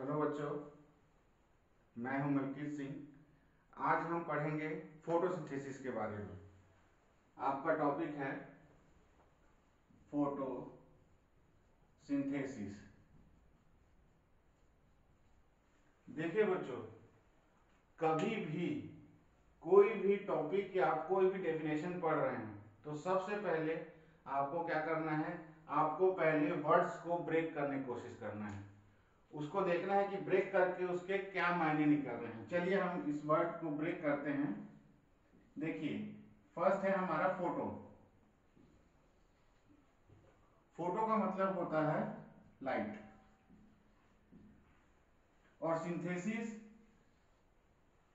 Hello बच्चों, मैं हूं मलकीत सिंह। आज हम पढ़ेंगे फोटोसिंथेसिस के बारे में। आपका टॉपिक है फोटोसिंथेसिस। देखिए बच्चों, कभी भी कोई भी टॉपिक या आप कोई भी डेफिनेशन पढ़ रहे हैं तो सबसे पहले आपको क्या करना है, आपको पहले वर्ड्स को ब्रेक करने की कोशिश करना है। उसको देखना है कि ब्रेक करके उसके क्या मायने निकल रहे हैं। चलिए हम इस वर्ड को ब्रेक करते हैं। देखिए, फर्स्ट है हमारा फोटो। फोटो का मतलब होता है लाइट, और सिंथेसिस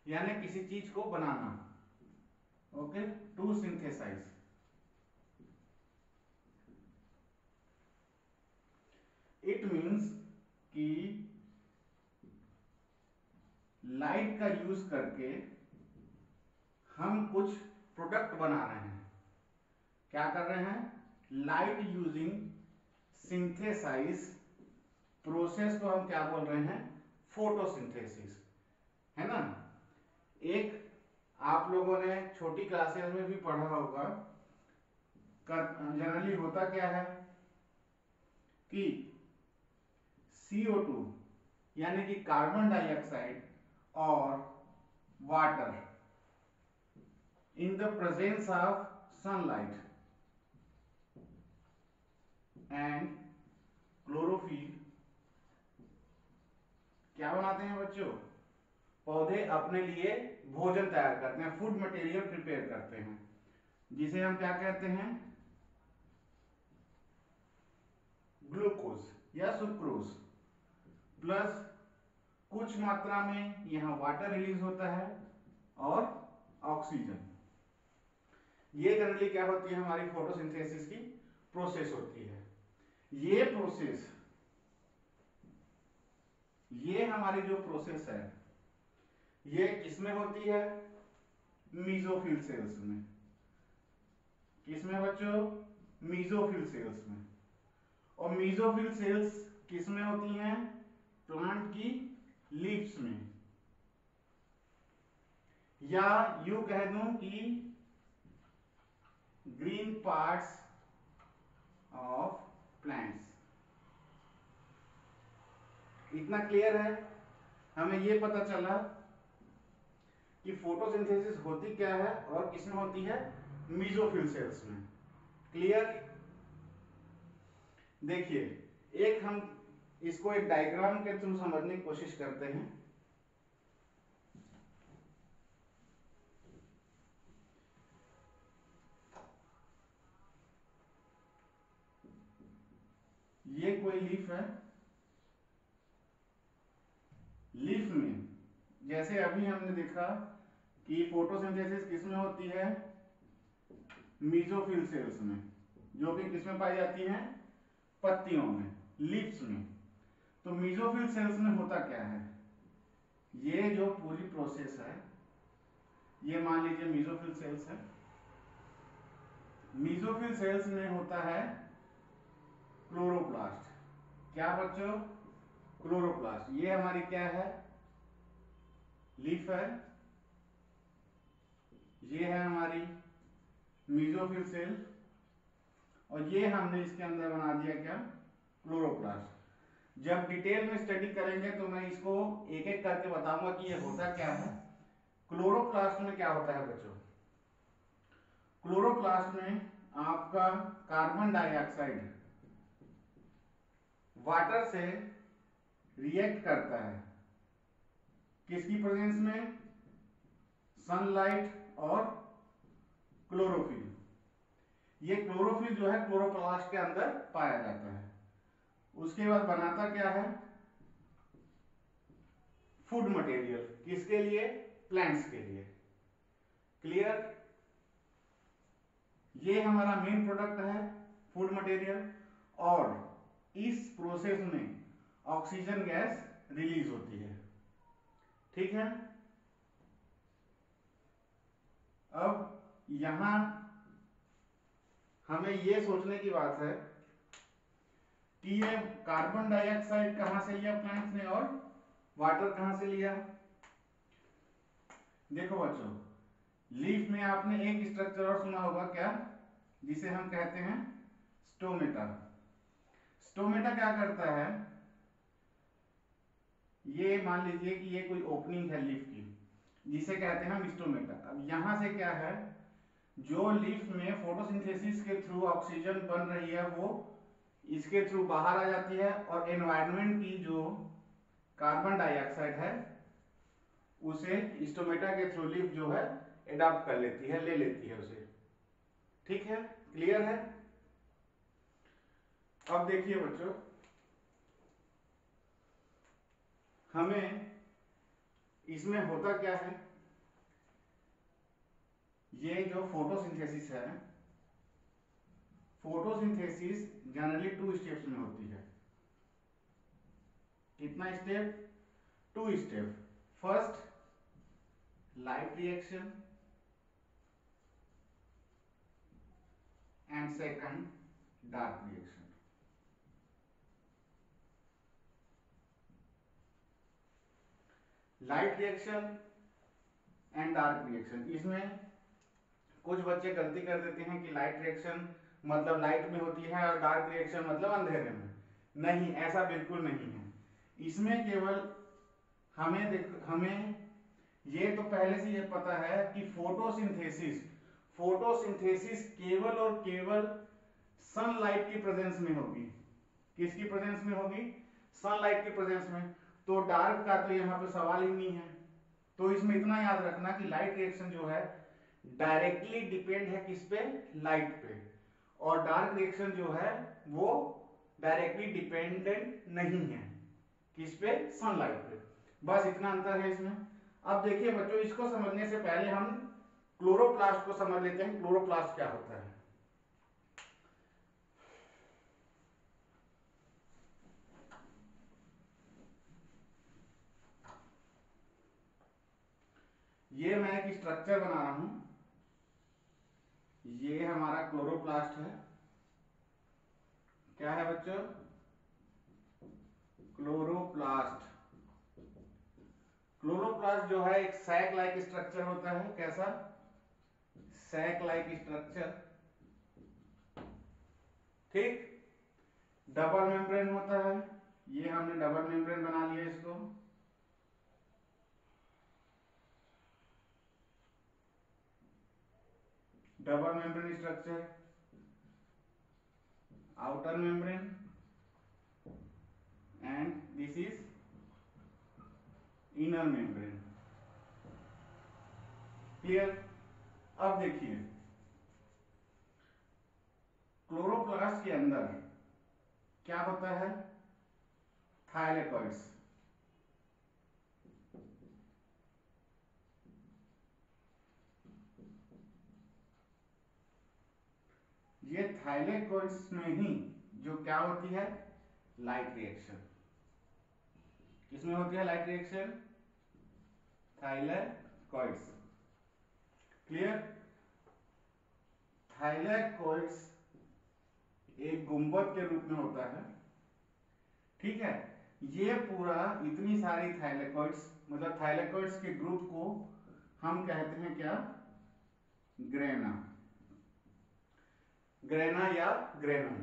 यानी किसी चीज को बनाना। Okay, to synthesize. It means कि लाइट का यूज करके हम कुछ प्रोडक्ट बना रहे हैं। क्या कर रहे हैं? लाइट यूजिंग सिंथेसाइज प्रोसेस को हम क्या बोल रहे हैं? फोटोसिंथेसिस, है ना। एक आप लोगों ने छोटी क्लासेस में भी पढ़ा होगा। जनरली होता क्या है कि CO2 यानी कि कार्बन डाइऑक्साइड और water in the presence of sunlight and chlorophyll क्या बनाते हैं बच्चों? पौधे अपने लिए भोजन तैयार करते हैं, फूड मटेरियल प्रिपेयर करते हैं, जिसे हम क्या कहते हैं? ग्लूकोज या सुक्रोज। प्लस कुछ मात्रा में यहां वाटर रिलीज होता है और ऑक्सीजन। ये जनरली क्या होती है? हमारी फोटोसिंथेसिस की प्रोसेस होती है। ये प्रोसेस, ये हमारी जो प्रोसेस है, ये किसमें होती है? मीजोफिल सेल्स में। किसमें बच्चों? मीजोफिल सेल्स में। और मीजोफिल सेल्स किसमें होती हैं? प्लांट की लीव्स में, या यूं कह दूं कि ग्रीन पार्ट्स ऑफ प्लांट्स। इतना क्लियर है? हमें यह पता चला कि फोटोसिंथेसिस होती क्या है और किसमें होती है? मीजोफिल सेल्स में। क्लियर? देखिए, एक हम इसको एक डायग्राम के थ्रू समझने की कोशिश करते हैं। ये कोई लीफ है। लीफ में जैसे अभी हमने देखा कि फोटोसिंथेसिस किसमें होती है? मीजोफिल सेल्स में, जो कि किसमें पाई जाती हैं? पत्तियों में, लीव्स में। तो मीजोफिल सेल्स में होता क्या है? ये जो पूरी प्रोसेस है, ये मान लीजिए मीजोफिल सेल्स है। मीजोफिल सेल्स में होता है क्लोरोप्लास्ट। क्या बच्चों? क्लोरोप्लास्ट। ये हमारी क्या है? लीफ है। ये है हमारी मीजोफिल सेल, और ये हमने इसके अंदर बना दिया क्या? क्लोरोप्लास्ट। जब डिटेल में स्टडी करेंगे तो मैं इसको एक एक करके बताऊंगा कि ये होता क्या है। क्लोरोप्लास्ट में क्या होता है बच्चों? क्लोरोप्लास्ट में आपका कार्बन डाइऑक्साइड वाटर से रिएक्ट करता है। किसकी प्रेजेंस में? सनलाइट और क्लोरोफिल। ये क्लोरोफिल जो है क्लोरोप्लास्ट के अंदर पाया जाता है। उसके बाद बनाता क्या है? Food material. किसके लिए? प्लांट्स के लिए। क्लियर? ये हमारा मेन प्रोडक्ट है, फूड मटेरियल। और इस प्रोसेस में ऑक्सीजन गैस रिलीज होती है। ठीक है। अब यहां हमें यह सोचने की बात है कि ये कार्बन डाइऑक्साइड कहां से लिया प्लांट्स ने और वाटर कहां से लिया? देखो बच्चों, लीफ में आपने एक स्ट्रक्चर और सुना होगा क्या, जिसे हम कहते हैं स्टोमेटा। स्टोमेटा क्या करता है, ये मान लीजिए कि ये कोई ओपनिंग है लीफ की, जिसे कहते हैं हम स्टोमेटा। अब यहां से क्या है, जो लीफ में फोटोसिंथेसिस के थ्रू ऑक्सीजन बन रही है वो इसके थ्रू बाहर आ जाती है, और एनवायरनमेंट की जो कार्बन डाइऑक्साइड है उसे स्टोमेटा के थ्रू लीफ जो है एडॉप्ट कर लेती है, ले लेती है उसे। ठीक है, क्लियर है? अब देखिए बच्चों, हमें इसमें होता क्या है, ये जो फोटोसिंथेसिस है, फोटोसिंथेसिस जनरली 2 स्टेप्स में होती है। कितना step? 2 step. First light reaction and second dark reaction. Light reaction and dark reaction, इसमें कुछ बच्चे गलती कर देते हैं कि लाइट रिएक्शन मतलब लाइट में होती है और डार्क रिएक्शन मतलब अंधेरे में। नहीं, ऐसा बिल्कुल नहीं है। इसमें केवल हमें ये तो पहले से ये पता है कि फोटोसिंथेसिस केवल और केवल सनलाइट की प्रेजेंस में होगी। किसकी प्रेजेंस में होगी? सनलाइट की प्रेजेंस में। तो डार्क का तो यहाँ पे सवाल ही नहीं है। तो इसमें इतना याद रखना कि लाइट रिएक्शन जो है डायरेक्टली डिपेंड है किस पे? लाइट पे। और डार्क रिएक्शन जो है वो डायरेक्टली डिपेंडेंट नहीं है किस पे? सनलाइट पे। बस इतना अंतर है इसमें। अब देखिए बच्चों, इसको समझने से पहले हम क्लोरोप्लास्ट को समझ लेते हैं। क्लोरोप्लास्ट क्या होता है? ये मैं एक स्ट्रक्चर बना रहा हूं, ये हमारा क्लोरोप्लास्ट है। क्या है बच्चों? क्लोरोप्लास्ट। क्लोरोप्लास्ट जो है एक सैक लाइक स्ट्रक्चर होता है। कैसा? Sac like structure. ठीक, डबल मेम्ब्रेन होता है। ये हमने डबल मेम्ब्रेन बना लिया इसको। Double membrane structure, outer membrane and this is inner membrane। Clear? अब देखिए, क्लोरोप्लास्ट के अंदर क्या होता है? थाइलेकॉइड्स। ये थाइलेकॉइड्स में ही जो क्या होती है? Light reaction. किसमें होती है light reaction? Thylakoids. Clear? Thylakoids एक गुंबद के रूप में होता है। ठीक है, ये पूरा इतनी सारी थाइलेकॉइड्स मतलब थाइलेकॉइड्स के ग्रुप को हम कहते हैं क्या? ग्रेना। ग्रेना या ग्रेनम।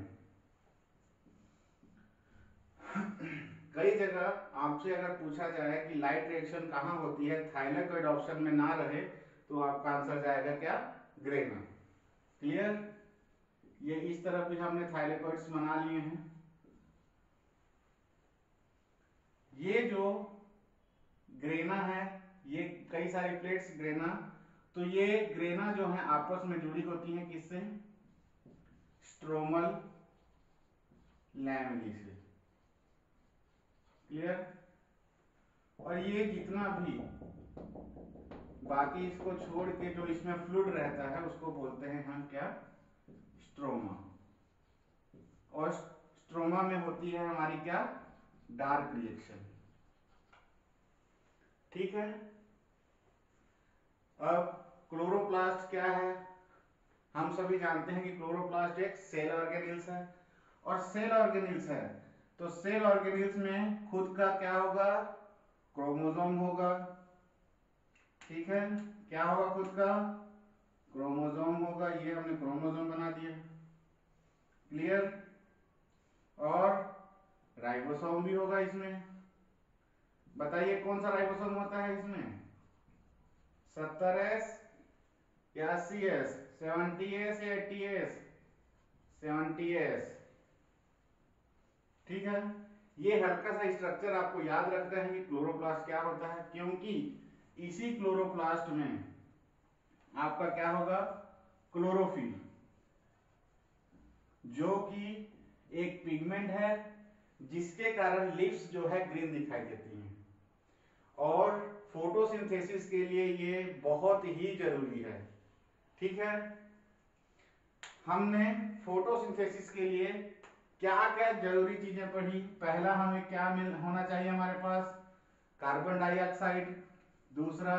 कई जगह आपसे अगर पूछा जाए कि लाइट रिएक्शन कहां होती है, थाइलेकॉइड ऑप्शन में ना रहे तो आपका आंसर जाएगा क्या? ग्रेना। क्लियर? ये इस तरफ भी हमने थाइलेकॉइड्स बना लिए हैं। ये जो ग्रेना है, ये कई सारी प्लेट्स ग्रेना, तो ये ग्रेना जो है आपस में जुड़ी होती हैं किससे? स्ट्रोमल लैमेली से। क्लियर? और ये जितना भी बाकी इसको छोड़ के जो इसमें फ्लूइड रहता है उसको बोलते हैं हम क्या? स्ट्रोमा। और स्ट्रोमा में होती है हमारी क्या? Dark reaction. ठीक है, अब क्लोरोप्लास्ट क्या है? हम सभी जानते हैं कि क्लोरोप्लास्ट एक सेल ऑर्गेनिल्स है। और सेल ऑर्गेनिल्स है तो सेल ऑर्गेनिल्स में खुद का क्या होगा? क्रोमोसोम होगा, ठीक है, क्या होगा खुद का क्रोमोसोम होगा, ये हमने क्रोमोसोम बना दिया, क्लियर। और राइबोसोम भी होगा इसमें। बताइए कौन सा राइबोसोम होता है इसमें, 70S या 80S, 70S या 80S, 70S, ठीक है। ये हल्का सा स्ट्रक्चर आपको याद रखना है कि क्लोरोप्लास्ट क्या होता है, क्योंकि इसी क्लोरोप्लास्ट में आपका क्या होगा क्लोरोफिल, जो कि एक पिगमेंट है जिसके कारण लिप्स जो है ग्रीन दिखाई देती हैं, और फोटोसिंथेसिस के लिए ये बहुत ही जरूरी है, ठीक है। हमने फोटोसिंथेसिस के लिए क्या क्या जरूरी चीजें पढ़ी। पहला हमें क्या होना चाहिए हमारे पास, कार्बन डाइऑक्साइड, दूसरा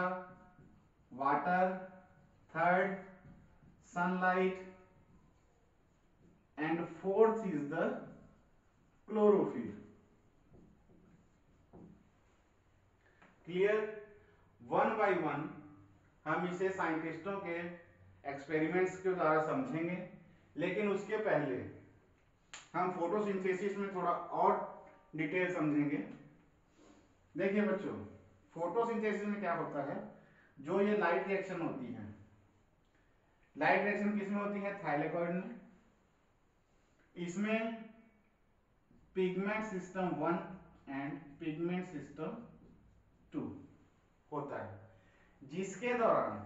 water, third sunlight, and fourth is the chlorophyll, clear. One by one हम इसे साइंटिस्टों के एक्सपेरिमेंट्स के द्वारा समझेंगे, लेकिन उसके पहले हम फोटोसिंथेसिस में थोड़ा और डिटेल समझेंगे। देखिए बच्चों, फोटोसिंथेसिस में क्या होता है, जो ये लाइट रिएक्शन होती है, लाइट रिएक्शन किसमें होती है, थाइलेकॉइड में। इसमें pigment system 1 and pigment system 2 होता है, जिसके दौरान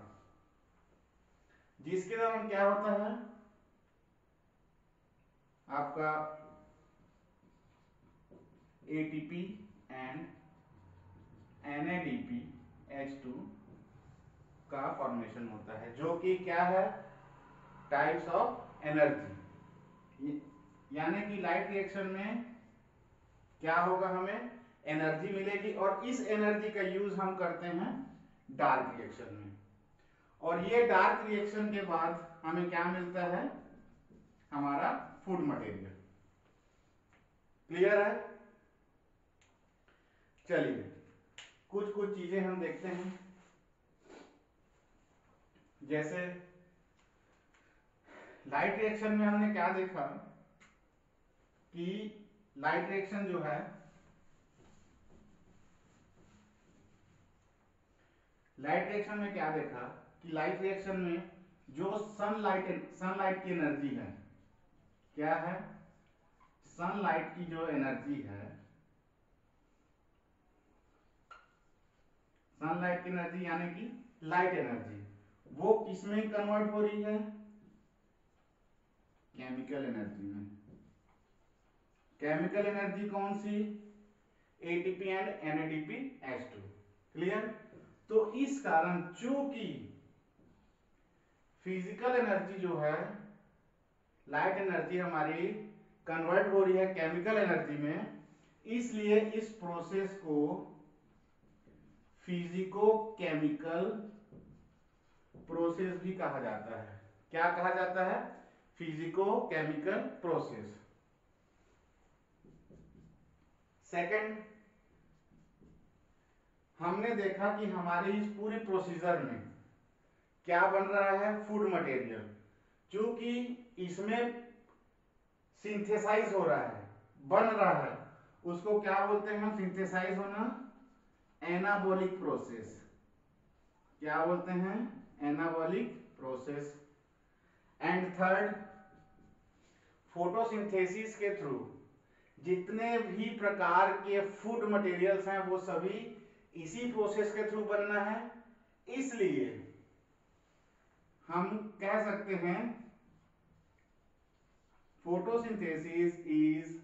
क्या होता है, आपका एटीपी एंड NADPH2 का फॉर्मेशन होता है, जो कि क्या है, टाइप्स ऑफ एनर्जी। यानी कि लाइट रिएक्शन में क्या होगा, हमें एनर्जी मिलेगी, और इस एनर्जी का यूज हम करते हैं डार्क रिएक्शन में, और ये डार्क रिएक्शन के बाद हमें क्या मिलता है, हमारा फूड मटेरियल, क्लियर है। चलिए कुछ कुछ चीजें हम देखते हैं, जैसे लाइट रिएक्शन में हमने क्या देखा कि लाइट रिएक्शन जो है, लाइट रिएक्शन में क्या देखा कि लाइट रिएक्शन में जो सनलाइट की एनर्जी है, क्या है, सनलाइट की जो एनर्जी है, सनलाइट की एनर्जी यानी कि लाइट एनर्जी, वो किसमें कन्वर्ट हो रही है, केमिकल एनर्जी में। केमिकल एनर्जी कौन सी, एटीपी एंड NADPH2, क्लियर। तो इस कारण चूंकि फिजिकल एनर्जी जो है, लाइट एनर्जी हमारी कन्वर्ट हो रही है केमिकल एनर्जी में, इसलिए इस प्रोसेस को फिजिको केमिकल प्रोसेस भी कहा जाता है। क्या कहा जाता है, फिजिको केमिकल प्रोसेस। सेकंड, हमने देखा कि हमारे इस पूरी प्रोसीजर में क्या बन रहा है, फूड मटेरियल, क्योंकि इसमें सिंथेसाइज हो रहा है, बन रहा है, उसको क्या बोलते हैं, सिंथेसाइज होना, एनाबॉलिक प्रोसेस। क्या बोलते हैं, anabolic process. And third, photosynthesis के थ्रू जितने भी प्रकार के फूड मटेरियल्स हैं वो सभी इसी प्रोसेस के थ्रू बनना है, इसलिए हम कह सकते हैं photosynthesis is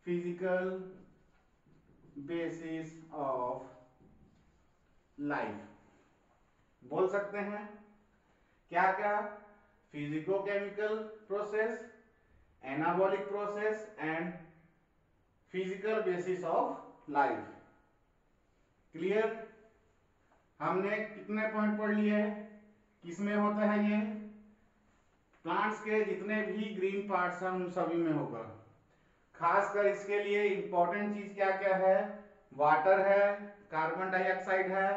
physical basis of life. बोल सकते हैं क्या क्या, physico chemical process, anabolic process and physical basis of life, clear. हमने कितने पॉइंट पढ़ लिए, किसमें होता है ये, प्लांट्स के जितने भी ग्रीन पार्ट्स हैं उन सभी में होगा। खासकर इसके लिए इंपॉर्टेंट चीज क्या क्या है, वाटर है, कार्बन डाइऑक्साइड है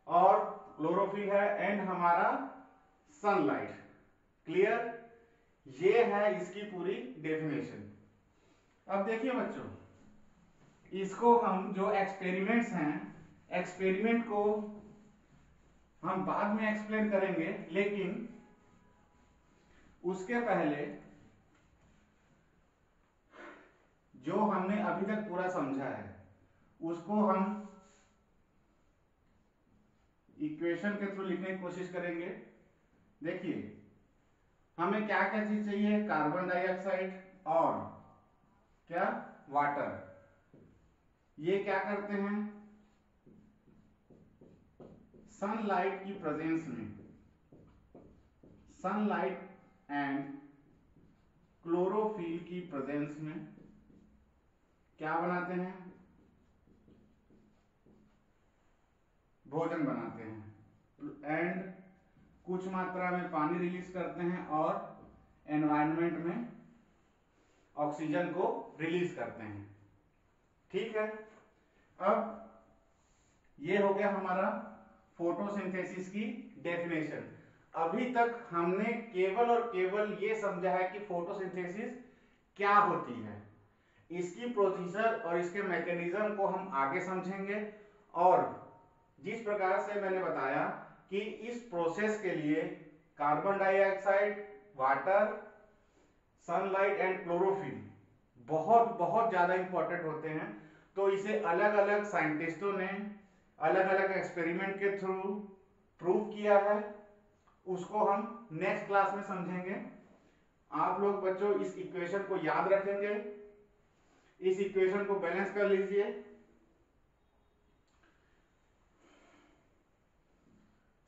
और क्लोरोफिल है एंड हमारा सनलाइट। क्लियर? ये है इसकी पूरी डेफिनेशन। अब देखिए बच्चों, इसको हम जो एक्सपेरिमेंट्स हैं, एक्सपेरिमेंट को हम बाद में एक्सप्लेन करेंगे, लेकिन उसके पहले जो हमने अभी तक पूरा समझा है उसको हम इक्वेशन के थ्रू लिखने की कोशिश करेंगे। देखिए, हमें क्या क्या चीज चाहिए? कार्बन डाइऑक्साइड और क्या? वाटर। ये क्या करते हैं? सनलाइट की प्रेजेंस में, सनलाइट एंड क्लोरोफिल की प्रेजेंस में क्या बनाते हैं? भोजन बनाते हैं एंड कुछ मात्रा में पानी रिलीज करते हैं और एनवायरनमेंट में ऑक्सीजन को रिलीज करते हैं। ठीक है? अब ये हो गया हमारा फोटोसिंथेसिस की डेफिनेशन। अभी तक हमने केवल और केवल ये समझा है कि फोटोसिंथेसिस क्या होती है। इसकी प्रोसीजर और इसके मैकेनिज्म को हम आगे समझेंगे, और जिस प्रकार से मैंने बताया कि इस प्रोसेस के लिए carbon dioxide, water, sunlight and chlorophyll बहुत बहुत ज्यादा इंपॉर्टेंट होते हैं, तो इसे अलग अलग साइंटिस्टों ने अलग अलग एक्सपेरिमेंट के थ्रू प्रूव किया है। उसको हम नेक्स्ट क्लास में समझेंगे। आप लोग बच्चों इस इक्वेशन को याद रखेंगे, इस इक्वेशन को बैलेंस कर लीजिए।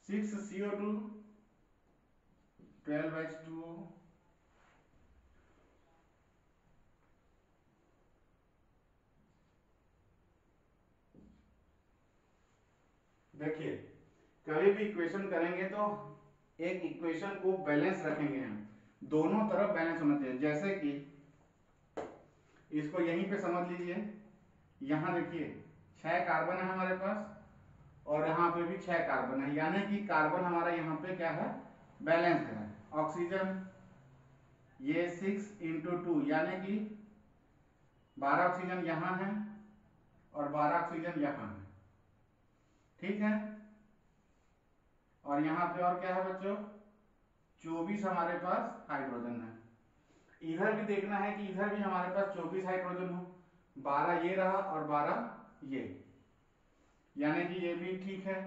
6CO2 12H2O देखिए, कभी भी इक्वेशन करेंगे तो एक इक्वेशन को बैलेंस रखेंगे हम, दोनों तरफ बैलेंस होना चाहिए। जैसे कि इसको यहीं पे समझ लीजिए, यहां देखिए 6 कार्बन है हमारे पास और यहाँ पे भी 6 कार्बन है, यानी कि कार्बन हमारा यहाँ पे क्या है? बैलेंस्ड है। ऑक्सीजन ये 6 × 2 यानी कि 12 ऑक्सीजन यहाँ है और 12 ऑक्सीजन यहाँ है। ठीक है? और यहाँ पे और क्या है बच्चों? 24 हमारे पास हाइड्रोजन है। इधर भी देखना है कि इधर भी हमारे पास 24 हाइड्रोजन हो, 12 ये रहा और 12 ये, यानी कि ये भी ठीक है।